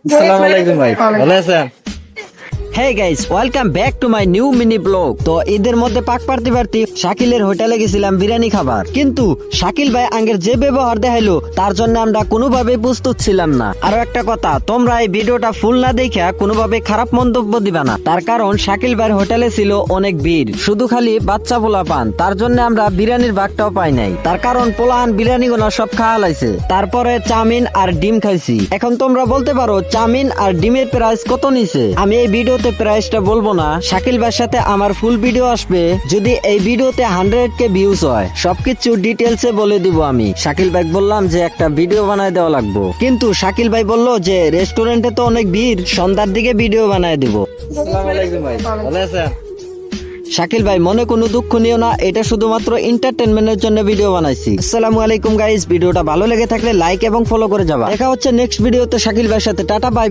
আসসালামু আলাইকুম ভাই, ভালো আছেন? Hey guys, welcome back to my new mini vlog. তো ঈদের মধ্যে পাক পারতে পারতে শাকিলের হোটেলে গেছিলাম বিরিয়ানি খাবার, কিন্তু শাকিল ভাই আঙ্গের যে ব্যবহার দেখাইলো তার জন্য আমরা কোনোভাবে প্রস্তুত ছিলাম না। আরো একটা কথা, তোমরা এই ভিডিওটা ফুল না দেখা কোনোভাবে খারাপ মন্তব্য দিবা না, তার কারণ শাকিল ভাইয়ের হোটেলে ছিল অনেক ভিড়, শুধু খালি বাচ্চা পোলা পান, তার জন্য আমরা বিরিয়ানির ভাগটাও পাই নাই। তার কারণ পোলাহান বিরিয়ানি গোনা সব খাওয়া লাইছে। তারপরে চাউমিন আর ডিম খাইছি। এখন তোমরা বলতে পারো চাউমিন আর ডিমের প্রাইস কত নিছে। আমি এই ভিডিওতে প্রাইসটা বলবো না, শাকিল ভাইয়ের সাথে আমার ফুল ভিডিও আসবে। যদি এই ভিডিওতে 100k ভিউজ হয়, সবকিছু ডিটেলসে বলে দিব আমি। শাকিল ভাই বললাম যে একটা ভিডিও বানায় দেওয়া লাগবে, কিন্তু শাকিল ভাই বলল যে রেস্টুরেন্টে তো অনেক ভিড়, সন্ধ্যার দিকে ভিডিও বানায় দিব। আসসালামু আলাইকুম ভাই, ভালো আছেন? শাকিল ভাই মনে কোনো দুঃখ নিও না, এটা শুধুমাত্র এন্টারটেনমেন্টের জন্য ভিডিও বানাইছি। আসসালামু আলাইকুম গাইস, ভিডিওটা ভালো লেগে থাকলে লাইক এবং ফলো করে যাবা। দেখা হচ্ছে নেক্সট ভিডিওতে শাকিল ভাইয়ের সাথে। Tata bye.